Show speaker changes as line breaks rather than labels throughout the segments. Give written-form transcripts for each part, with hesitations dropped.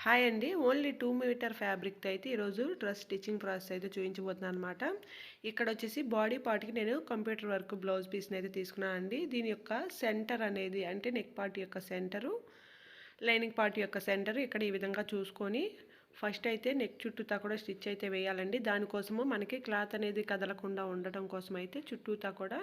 Hi అండి. Only 2 metre ఫ్యాబ్రిక్‌తో అయితే ఈరోజు డ్రెస్ స్టిచ్చింగ్ ప్రాసెస్ అయితే చూపించబోతున్నాను అనమాట. ఇక్కడొచ్చేసి బాడీ పార్ట్‌కి నేను కంప్యూటర్ వర్క్ బ్లౌజ్ పీస్‌ని అయితే తీసుకున్నానండి. దీని యొక్క సెంటర్ అనేది అంటే నెక్ పార్ట్ యొక్క సెంటరు, లైనింగ్ పార్ట్ యొక్క సెంటర్ ఇక్కడ ఈ విధంగా చూసుకొని ఫస్ట్ అయితే నెక్ చుట్టూతా కూడా స్టిచ్ అయితే వేయాలండి. దానికోసము మనకి క్లాత్ అనేది కదలకుండా ఉండటం కోసం అయితే చుట్టూతా కూడా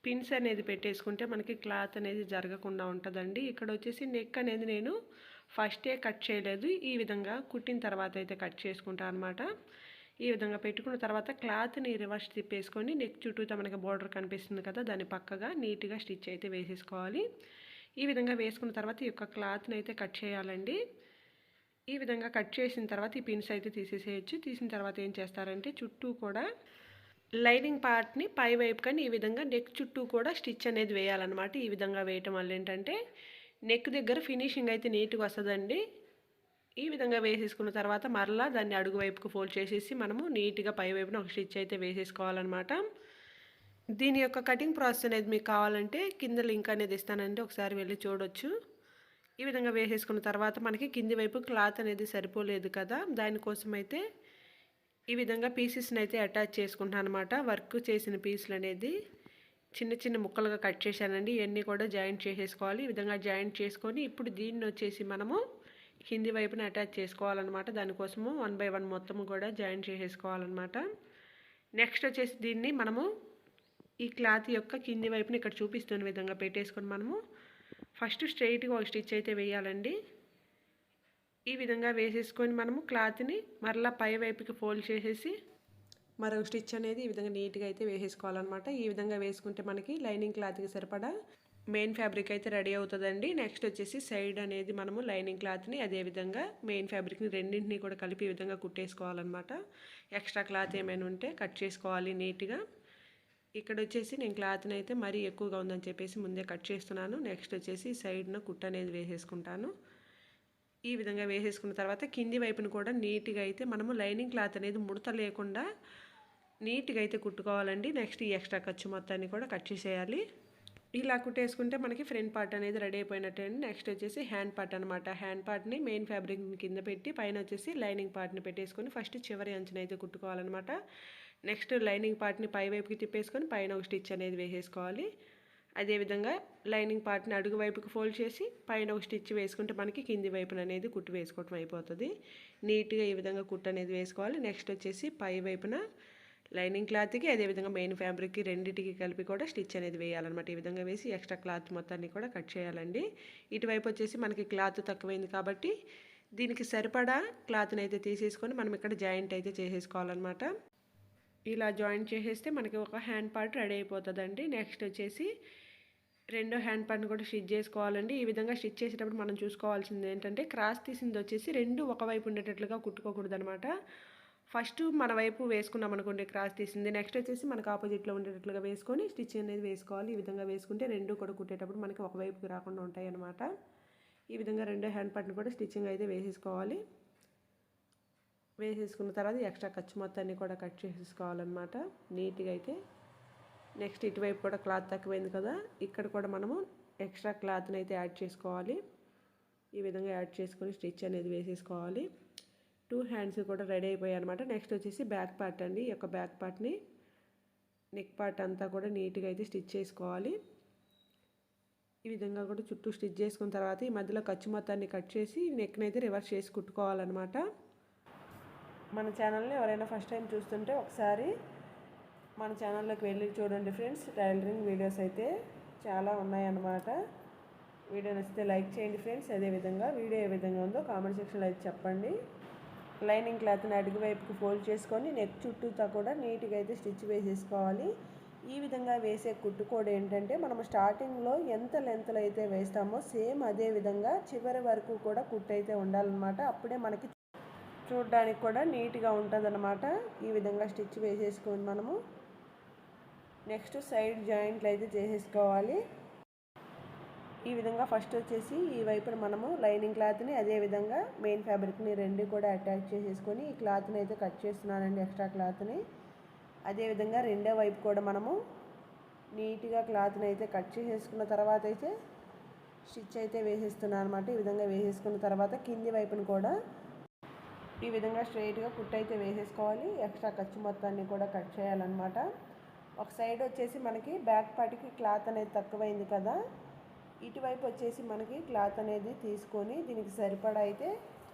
పిన్స్ అనేది పెట్టేసుకుంటే మనకి క్లాత్ అనేది జరగకుండా ఉంటుందండి. ఇక్కడ వచ్చేసి నెక్ అనేది నేను ఫస్టే కట్ చేయలేదు, ఈ విధంగా కుట్టిన తర్వాత అయితే కట్ చేసుకుంటాను అనమాట. ఈ విధంగా పెట్టుకున్న తర్వాత క్లాత్ని రివర్స్ తిప్పేసుకొని నెక్ చుట్టూతా మనకి బోర్డర్ కనిపిస్తుంది కదా, దాన్ని పక్కగా నీట్గా స్టిచ్ అయితే వేసేసుకోవాలి. ఈ విధంగా వేసుకున్న తర్వాత ఈ యొక్క క్లాత్ని అయితే కట్ చేయాలండి. ఈ విధంగా కట్ చేసిన తర్వాత ఈ పిన్స్ అయితే తీసేసేయచ్చు. తీసిన తర్వాత ఏం చేస్తారంటే చుట్టూ కూడా లైనింగ్ పార్ట్ని పై వైపు కానీ ఈ విధంగా నెక్ చుట్టూ కూడా స్టిచ్ అనేది వేయాలన్నమాట. ఈ విధంగా వేయటం వల్ల ఏంటంటే నెక్ దగ్గర ఫినిషింగ్ అయితే నీట్గా వస్తుందండి. ఈ విధంగా వేసేసుకున్న తర్వాత మరలా దాన్ని అడుగు వైపుకు ఫోల్డ్ చేసేసి మనము నీట్గా పై వైపున ఒక స్టిచ్ అయితే వేసేసుకోవాలన్నమాట. దీని యొక్క కటింగ్ ప్రాసెస్ అనేది మీకు కావాలంటే కింద లింక్ అనేది ఇస్తానండి, ఒకసారి వెళ్ళి చూడొచ్చు. ఈ విధంగా వేసేసుకున్న తర్వాత మనకి కింది వైపు క్లాత్ అనేది సరిపోలేదు కదా, దానికోసం అయితే ఈ విధంగా పీసెస్ని అయితే అటాచ్ చేసుకుంటాను అనమాట. వర్క్ చేసిన పీసులు అనేది చిన్న చిన్న ముక్కలుగా కట్ చేశానండి. ఇవన్నీ కూడా జాయింట్ చేసేసుకోవాలి. ఈ విధంగా జాయింట్ చేసుకొని ఇప్పుడు దీన్ని వచ్చేసి మనము కింది వైపున అటాచ్ చేసుకోవాలన్నమాట. దానికోసము 1 బై 1 మొత్తము కూడా జాయింట్ చేసేసుకోవాలన్నమాట. నెక్స్ట్ వచ్చేసి దీన్ని మనము ఈ క్లాత్ యొక్క కింది వైపున ఇక్కడ చూపిస్తున్న విధంగా పెట్టేసుకొని మనము ఫస్ట్ స్ట్రైట్గా ఒక స్టిచ్ అయితే వేయాలండి. ఈ విధంగా వేసేసుకొని మనము క్లాత్ని మరలా పై వైపుకి ఫోల్డ్ చేసేసి మరొక స్టిచ్ అనేది ఈ విధంగా నీట్గా అయితే వేసేసుకోవాలన్నమాట. ఈ విధంగా వేసుకుంటే మనకి లైనింగ్ క్లాత్కి సరిపడా మెయిన్ ఫ్యాబ్రిక్ అయితే రెడీ అవుతుందండి. నెక్స్ట్ వచ్చేసి సైడ్ అనేది మనము లైనింగ్ క్లాత్ని అదేవిధంగా మెయిన్ ఫ్యాబ్రిక్ని రెండింటినీ కూడా కలిపి ఈ విధంగా కుట్టేసుకోవాలన్నమాట. ఎక్స్ట్రా క్లాత్ ఏమైనా ఉంటే కట్ చేసుకోవాలి నీట్గా. ఇక్కడ వచ్చేసి నేను క్లాత్ని అయితే మరీ ఎక్కువగా ఉందని చెప్పేసి ముందే కట్ చేస్తున్నాను. నెక్స్ట్ వచ్చేసి సైడ్న కుట్ట అనేది వేసేసుకుంటాను. ఈ విధంగా వేసేసుకున్న తర్వాత కింది వైపును కూడా నీట్గా అయితే మనము లైనింగ్ క్లాత్ అనేది ముడత లేకుండా నీట్గా అయితే కుట్టుకోవాలండి. నెక్స్ట్ ఈ ఎక్స్ట్రా ఖర్చు మొత్తాన్ని కూడా కట్ చేసేయాలి. ఇలా కుట్టేసుకుంటే మనకి ఫ్రంట్ పార్ట్ అనేది రెడీ అయిపోయినట్టే అండి. నెక్స్ట్ వచ్చేసి హ్యాండ్ పార్ట్ అనమాట. హ్యాండ్ పార్ట్ని మెయిన్ ఫ్యాబ్రిక్ కింద పెట్టి పైన వచ్చేసి లైనింగ్ పార్ట్ని పెట్టేసుకొని ఫస్ట్ చివరి అంచున అయితే కుట్టుకోవాలన్నమాట. నెక్స్ట్ లైనింగ్ పార్ట్ని పై వైపుకి తిప్పేసుకొని పైన ఒక స్టిచ్ అనేది వేసేసుకోవాలి. అదేవిధంగా లైనింగ్ పార్ట్ని అడుగు వైపుకి ఫోల్డ్ చేసి పైన ఒక స్టిచ్ వేసుకుంటే మనకి కింది వైపున అనేది కుట్టు వేసుకోవటం అయిపోతుంది. నీట్గా ఈ విధంగా కుట్టు అనేది వేసుకోవాలి. నెక్స్ట్ వచ్చేసి పై వైపున లైనింగ్ క్లాత్కి అదేవిధంగా మెయిన్ ఫ్యాబ్రిక్కి రెండింటికి కలిపి కూడా స్టిచ్ అనేది వేయాలన్నమాట. ఈ విధంగా వేసి ఎక్స్ట్రా క్లాత్ మొత్తాన్ని కూడా కట్ చేయాలండి. ఇటువైపు వచ్చేసి మనకి క్లాత్ తక్కువైంది కాబట్టి దీనికి సరిపడా క్లాత్ని అయితే తీసేసుకొని మనం ఇక్కడ జాయింట్ అయితే చేసేసుకోవాలన్నమాట. ఇలా జాయింట్ చేసేస్తే మనకి ఒక హ్యాండ్ పార్ట్ రెడీ అయిపోతుందండి. నెక్స్ట్ వచ్చేసి రెండో హ్యాండ్ పార్ట్ని కూడా స్టిచ్ చేసుకోవాలండి. ఈ విధంగా స్టిచ్ చేసేటప్పుడు మనం చూసుకోవాల్సింది ఏంటంటే క్రాస్ తీసింది వచ్చేసి రెండు ఒకవైపు ఉండేటట్లుగా కుట్టుకోకూడదు అనమాట. ఫస్ట్ మన వైపు వేసుకున్నాం అనుకోండి క్రాస్ తీసింది, నెక్స్ట్ వచ్చేసి మనకు ఆపోజిట్లో ఉండేటట్లుగా వేసుకొని స్టిచ్ అనేది వేసుకోవాలి. ఈ విధంగా వేసుకుంటే రెండు కూడా కుట్టేటప్పుడు మనకి ఒకవైపుకి రాకుండా ఉంటాయి అన్నమాట. ఈ విధంగా రెండో హ్యాండ్ పార్ట్ని కూడా స్టిచ్చింగ్ అయితే వేసేసుకోవాలి. వేసేసుకున్న తర్వాత ఎక్స్ట్రా ఖర్చు మొత్తాన్ని కూడా కట్ చేసేసుకోవాలన్నమాట నీట్గా అయితే. నెక్స్ట్ ఇటువైపు కూడా క్లాత్ తక్కువైంది కదా, ఇక్కడ కూడా మనము ఎక్స్ట్రా క్లాత్ని అయితే యాడ్ చేసుకోవాలి. ఈ విధంగా యాడ్ చేసుకొని స్టిచ్ అనేది వేసేసుకోవాలి. 2 హ్యాండ్స్ కూడా రెడీ అయిపోయాయి అనమాట. నెక్స్ట్ వచ్చేసి బ్యాక్ పార్ట్ అండి. ఈ యొక్క బ్యాక్ పార్ట్ని నెక్ పార్ట్ అంతా కూడా నీట్గా అయితే స్టిచ్ చేసుకోవాలి. ఈ విధంగా కూడా చుట్టూ స్టిచ్ చేసుకున్న తర్వాత ఈ మధ్యలో ఖర్చు మొత్తాన్ని కట్ చేసి నెక్ని అయితే రివర్స్ చేసి కుట్టుకోవాలన్నమాట. మన ఛానల్ని ఎవరైనా ఫస్ట్ టైం చూస్తుంటే ఒకసారి మన ఛానల్లోకి వెళ్ళి చూడండి ఫ్రెండ్స్. టైలరింగ్ వీడియోస్ అయితే చాలా ఉన్నాయన్నమాట. వీడియో నచ్చితే లైక్ చేయండి ఫ్రెండ్స్. అదేవిధంగా వీడియో ఏ విధంగా ఉందో కామెంట్ సెక్షన్లో అయితే చెప్పండి. లైనింగ్ క్లాత్ని అడుగు వైపుకి ఫోల్డ్ చేసుకొని నెక్ చుట్టూతా కూడా నీట్గా అయితే స్టిచ్ వేసేసుకోవాలి. ఈ విధంగా వేసే కుట్టు కూడా ఏంటంటే మనము స్టార్టింగ్లో ఎంత లెంత్లో అయితే వేస్తామో సేమ్ అదే విధంగా చివరి వరకు కూడా కుట్టు అయితే ఉండాలన్నమాట. అప్పుడే మనకి చూడడానికి కూడా నీట్గా ఉంటుందన్నమాట. ఈ విధంగా స్టిచ్ వేసేసుకొని మనము నెక్స్ట్ సైడ్ జాయింట్లు అయితే చేసేసుకోవాలి. ఈ విధంగా ఫస్ట్ వచ్చేసి ఈ వైపున మనము లైనింగ్ క్లాత్ని అదేవిధంగా మెయిన్ ఫ్యాబ్రిక్ని రెండు కూడా అటాచ్ చేసేసుకొని ఈ క్లాత్ని అయితే కట్ చేస్తున్నానండి, ఎక్స్ట్రా క్లాత్ని. అదేవిధంగా రెండో వైపు కూడా మనము నీట్గా క్లాత్ని అయితే కట్ చేసేసుకున్న తర్వాత అయితే స్టిచ్ అయితే వేసేస్తున్నాను అనమాట. ఈ విధంగా వేసేసుకున్న తర్వాత కింది వైపును కూడా ఈ విధంగా స్ట్రైట్గా కుట్టు అయితే వేసేసుకోవాలి. ఎక్స్ట్రా ఖర్చు మొత్తాన్ని కూడా కట్ చేయాలన్నమాట. ఒక సైడ్ వచ్చేసి మనకి బ్యాక్ పార్ట్కి క్లాత్ అనేది తక్కువైంది కదా, ఇటువైపు వచ్చేసి మనకి క్లాత్ అనేది తీసుకొని దీనికి సరిపడా అయితే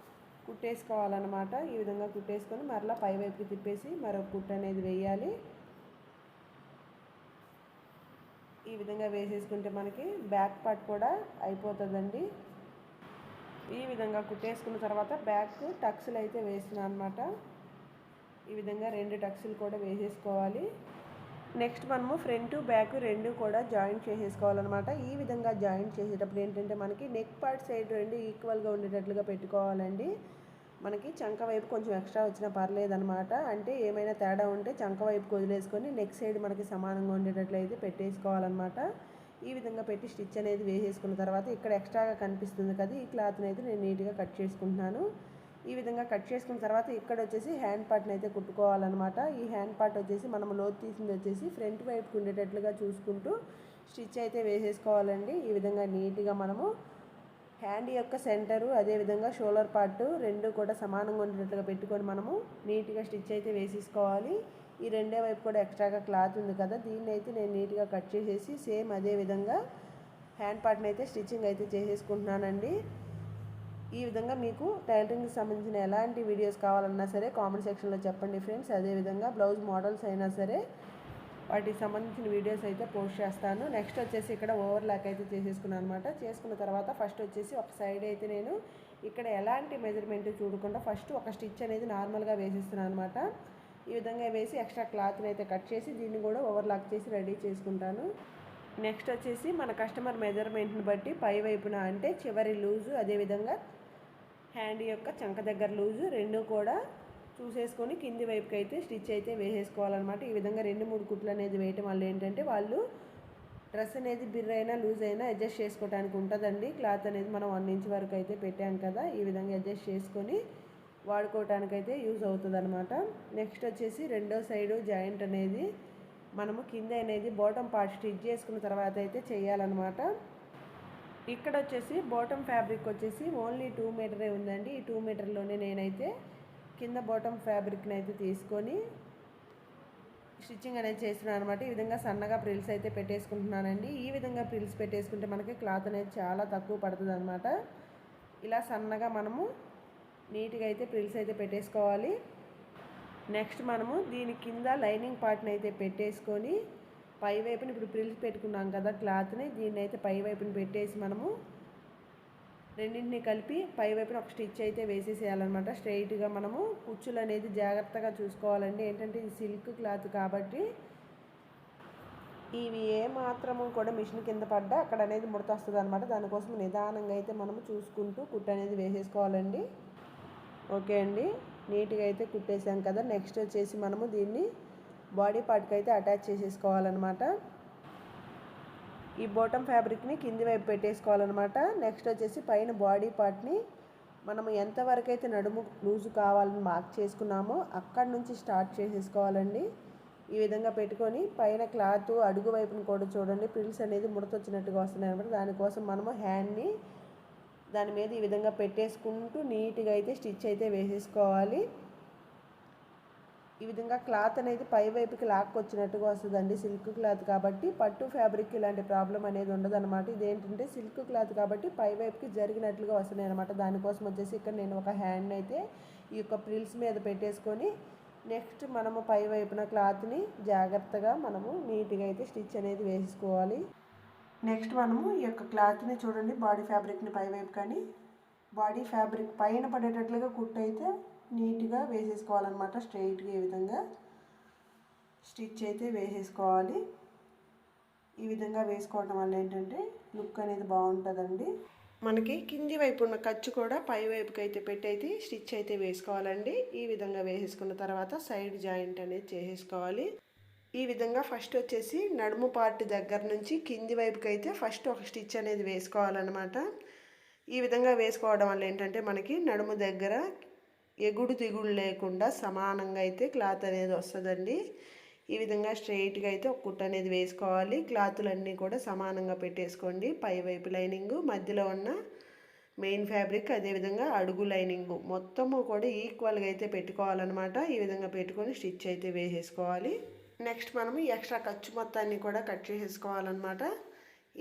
కుట్టేసుకోవాలన్నమాట. ఈ విధంగా కుట్టేసుకొని మరలా పై వైపుకి తిప్పేసి మరొక కుట్టు అనేది వేయాలి. ఈ విధంగా వేసేసుకుంటే మనకి బ్యాక్ పార్ట్ కూడా అయిపోతుందండి. ఈ విధంగా కుట్టేసుకున్న తర్వాత బ్యాక్ టక్స్లు అయితే వేస్తున్నాను అనమాట. ఈ విధంగా 2 టక్స్లు కూడా వేసేసుకోవాలి. నెక్స్ట్ మనము ఫ్రంట్ బ్యాక్ రెండు కూడా జాయింట్ చేసేసుకోవాలన్నమాట. ఈ విధంగా జాయింట్ చేసేటప్పుడు ఏంటంటే మనకి నెక్ పార్ట్ సైడ్ రెండు ఈక్వల్గా ఉండేటట్లుగా పెట్టుకోవాలండి. మనకి చంక వైపు కొంచెం ఎక్స్ట్రా వచ్చినా పర్లేదన్నమాట. అంటే ఏమైనా తేడా ఉంటే చంక వైపు వదిలేసుకొని నెక్ సైడ్ మనకి సమానంగా ఉండేటట్లు అయితే పెట్టేసుకోవాలన్నమాట. ఈ విధంగా పెట్టి స్టిచ్ అనేది వేసేసుకున్న తర్వాత ఇక్కడ ఎక్స్ట్రాగా కనిపిస్తుంది కదా, ఈ క్లాత్ని అయితే నేను నీట్గా కట్ చేసుకుంటున్నాను. ఈ విధంగా కట్ చేసుకున్న తర్వాత ఇక్కడ వచ్చేసి హ్యాండ్ పార్ట్ని అయితే కుట్టుకోవాలన్నమాట. ఈ హ్యాండ్ పార్ట్ వచ్చేసి మనం లోతు తీసింది వచ్చేసి ఫ్రంట్ వైపుకి ఉండేటట్లుగా చూసుకుంటూ స్టిచ్ అయితే వేసేసుకోవాలండి. ఈ విధంగా నీట్గా మనము హ్యాండ్ యొక్క సెంటరు అదేవిధంగా షోల్డర్ పార్ట్ రెండు కూడా సమానంగా ఉండేటట్లుగా పెట్టుకొని మనము నీట్గా స్టిచ్ అయితే వేసేసుకోవాలి. ఈ రెండే వైపు కూడా ఎక్స్ట్రాగా క్లాత్ ఉంది కదా, దీన్ని అయితే నేను నీట్గా కట్ చేసేసి సేమ్ అదే విధంగా హ్యాండ్ పార్ట్ని అయితే స్టిచ్చింగ్ అయితే చేసేసుకుంటున్నానండి. ఈ విధంగా మీకు టైలరింగ్కి సంబంధించిన ఎలాంటి వీడియోస్ కావాలన్నా సరే కామెంట్ సెక్షన్లో చెప్పండి ఫ్రెండ్స్. అదేవిధంగా బ్లౌజ్ మోడల్స్ అయినా సరే వాటికి సంబంధించిన వీడియోస్ అయితే పోస్ట్ చేస్తాను. నెక్స్ట్ వచ్చేసి ఇక్కడ ఓవర్లాక్ అయితే చేసేసుకున్నాను అనమాట. చేసుకున్న తర్వాత ఫస్ట్ వచ్చేసి ఒక సైడ్ అయితే నేను ఇక్కడ ఎలాంటి మెజర్మెంట్ చూడకుండా ఫస్ట్ ఒక స్టిచ్ అనేది నార్మల్గా వేసేస్తున్నాను అనమాట. ఈ విధంగా వేసి ఎక్స్ట్రా క్లాత్ని అయితే కట్ చేసి దీన్ని కూడా ఓవర్లాక్ చేసి రెడీ చేసుకుంటాను. నెక్స్ట్ వచ్చేసి మన కస్టమర్ మెజర్మెంట్ని బట్టి పై వైపున అంటే చివరి లూజు అదేవిధంగా హ్యాండ్ యొక్క చంక దగ్గర లూజు రెండు కూడా చూసేసుకొని కింది వైపుకి అయితే స్టిచ్ అయితే వేసేసుకోవాలన్నమాట. ఈ విధంగా 2-3 కుట్లు అనేది వేయటం వల్ల ఏంటంటే వాళ్ళు డ్రెస్ అనేది బిర్ర అయినా లూజ్ అయినా అడ్జస్ట్ చేసుకోవడానికి ఉంటుందండి. క్లాత్ అనేది మనం 1 ఇంచ్ వరకు అయితే పెట్టాం కదా, ఈ విధంగా అడ్జస్ట్ చేసుకొని వాడుకోవటానికైతే యూజ్ అవుతుంది అనమాట. నెక్స్ట్ వచ్చేసి రెండో సైడు జాయింట్ అనేది మనము కింద అనేది బాటమ్ పార్ట్ స్టిచ్ చేసుకున్న తర్వాత అయితే చేయాలన్నమాట. ఇక్కడ వచ్చేసి బాటమ్ ఫ్యాబ్రిక్ వచ్చేసి ఓన్లీ 2 మీటరే ఉందండి. ఈ 2 మీటర్లోనే నేనైతే కింద బాటమ్ ఫ్యాబ్రిక్ని అయితే తీసుకొని స్టిచ్చింగ్ అనేది చేస్తున్నాను అనమాట. ఈ విధంగా సన్నగా ప్రిల్స్ అయితే పెట్టేసుకుంటున్నానండి. ఈ విధంగా ప్రిల్స్ పెట్టేసుకుంటే మనకి క్లాత్ అనేది చాలా తక్కువ పడుతుంది అనమాట. ఇలా సన్నగా మనము నీట్గా అయితే ప్రిల్స్ అయితే పెట్టేసుకోవాలి. నెక్స్ట్ మనము దీని కింద లైనింగ్ పార్ట్ని అయితే పెట్టేసుకొని పై వైపుని ఇప్పుడు ప్రిల్స్ పెట్టుకున్నాం కదా క్లాత్ని, దీన్ని అయితే పై వైపుని పెట్టేసి మనము రెండింటిని కలిపి పై వైపున ఒక స్టిచ్ అయితే వేసేసేయాలన్నమాట. స్ట్రైట్గా మనము కుచ్చులు అనేది జాగ్రత్తగా చూసుకోవాలండి. ఏంటంటే ఇది సిల్క్ క్లాత్ కాబట్టి ఇవి ఏమాత్రము కూడా మిషన్ కింద పడ్డా అక్కడ అనేది ముడత వస్తుంది అనమాట. దానికోసం నిదానంగా అయితే మనము చూసుకుంటూ కుట్టు అనేది వేసేసుకోవాలండి. ఓకే అండి, నీట్గా అయితే కుట్టేసాం కదా. నెక్స్ట్ వచ్చేసి మనము దీన్ని బాడీ పార్ట్కి అయితే అటాచ్ చేసేసుకోవాలన్నమాట. ఈ బాటమ్ ఫ్యాబ్రిక్ని కింది వైపు పెట్టేసుకోవాలన్నమాట. నెక్స్ట్ వచ్చేసి పైన బాడీ పార్ట్ని మనం ఎంతవరకు అయితే నడుము లూజు కావాలని మార్క్ చేసుకున్నామో అక్కడి నుంచి స్టార్ట్ చేసేసుకోవాలండి. ఈ విధంగా పెట్టుకొని పైన క్లాత్ అడుగు వైపుని కూడా చూడండి ప్రిల్స్ అనేది ముడతొచ్చినట్టుగా వస్తున్నాయి అనమాట. దానికోసం మనము హ్యాండ్ని దాని మీద ఈ విధంగా పెట్టేసుకుంటూ నీట్గా అయితే స్టిచ్ అయితే వేసేసుకోవాలి. ఈ విధంగా క్లాత్ అనేది పై వైపుకి లాక్కొచ్చినట్టుగా వస్తుందండి. సిల్క్ క్లాత్ కాబట్టి పట్టు ఫ్యాబ్రిక్ ఇలాంటి ప్రాబ్లం అనేది ఉండదు అనమాట. ఇదేంటంటే సిల్క్ క్లాత్ కాబట్టి పై వైపుకి జరిగినట్లుగా వస్తున్నాయి అనమాట. దానికోసం వచ్చేసి ఇక్కడ నేను ఒక హ్యాండ్ అయితే ఈ యొక్క ప్రిల్స్ మీద పెట్టేసుకొని నెక్స్ట్ మనము పై వైపున క్లాత్ని జాగ్రత్తగా మనము నీట్గా అయితే స్టిచ్ అనేది వేసుకోవాలి. నెక్స్ట్ మనము ఈ యొక్క క్లాత్ని చూడండి బాడీ ఫ్యాబ్రిక్ని పై వైపు కానీ బాడీ ఫ్యాబ్రిక్ పైన పడేటట్లుగా కుట్టు అయితే నీట్గా వేసేసుకోవాలన్నమాట. స్ట్రైట్గా ఈ విధంగా స్టిచ్ అయితే వేసేసుకోవాలి. ఈ విధంగా వేసుకోవడం వల్ల ఏంటంటే లుక్ అనేది బాగుంటుందండి. మనకి కింది వైపు ఉన్న ఖర్చు కూడా పై వైపుకి అయితే పెట్టి అయితే స్టిచ్ అయితే వేసుకోవాలండి. ఈ విధంగా వేసేసుకున్న తర్వాత సైడ్ జాయింట్ అనేది చేసేసుకోవాలి. ఈ విధంగా ఫస్ట్ వచ్చేసి నడుము పార్ట్ దగ్గర నుంచి కింది వైపుకి అయితే ఫస్ట్ ఒక స్టిచ్ అనేది వేసుకోవాలన్నమాట. ఈ విధంగా వేసుకోవడం వల్ల ఏంటంటే మనకి నడుము దగ్గర ఎగుడు దిగుడు లేకుండా సమానంగా అయితే క్లాత్ అనేది వస్తుందండి. ఈ విధంగా స్ట్రైట్గా అయితే ఒక కుట్టు అనేది వేసుకోవాలి. క్లాతులన్నీ కూడా సమానంగా పెట్టేసుకోండి. పై వైపు లైనింగ్, మధ్యలో ఉన్న మెయిన్ ఫ్యాబ్రిక్, అదేవిధంగా అడుగు లైనింగ్ మొత్తము కూడా ఈక్వల్గా అయితే పెట్టుకోవాలన్నమాట. ఈ విధంగా పెట్టుకొని స్టిచ్ అయితే వేసేసుకోవాలి. నెక్స్ట్ మనము ఎక్స్ట్రా ఖర్చు మొత్తాన్ని కూడా కట్ చేసేసుకోవాలన్నమాట.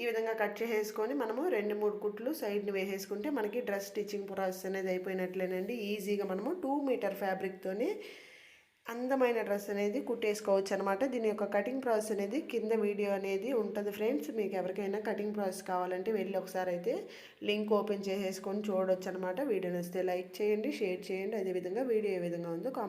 ఈ విధంగా కట్ చేసేసుకొని మనము 2-3 కుట్లు సైడ్ని వేసేసుకుంటే మనకి డ్రెస్ స్టిచ్చింగ్ ప్రాసెస్ అనేది అయిపోయినట్లేనండి. ఈజీగా మనము 2 మీటర్ ఫ్యాబ్రిక్తోనే అందమైన డ్రెస్ అనేది కుట్టేసుకోవచ్చు అనమాట. దీని యొక్క కటింగ్ ప్రాసెస్ అనేది కింద వీడియో అనేది ఉంటుంది ఫ్రెండ్స్. మీకు ఎవరికైనా కటింగ్ ప్రాసెస్ కావాలంటే వెళ్ళి ఒకసారి అయితే లింక్ ఓపెన్ చేసేసుకొని చూడవచ్చు అనమాట. వీడియో నచ్చితే లైక్ చేయండి, షేర్ చేయండి. అదేవిధంగా వీడియో ఏ విధంగా ఉందో కామెంట్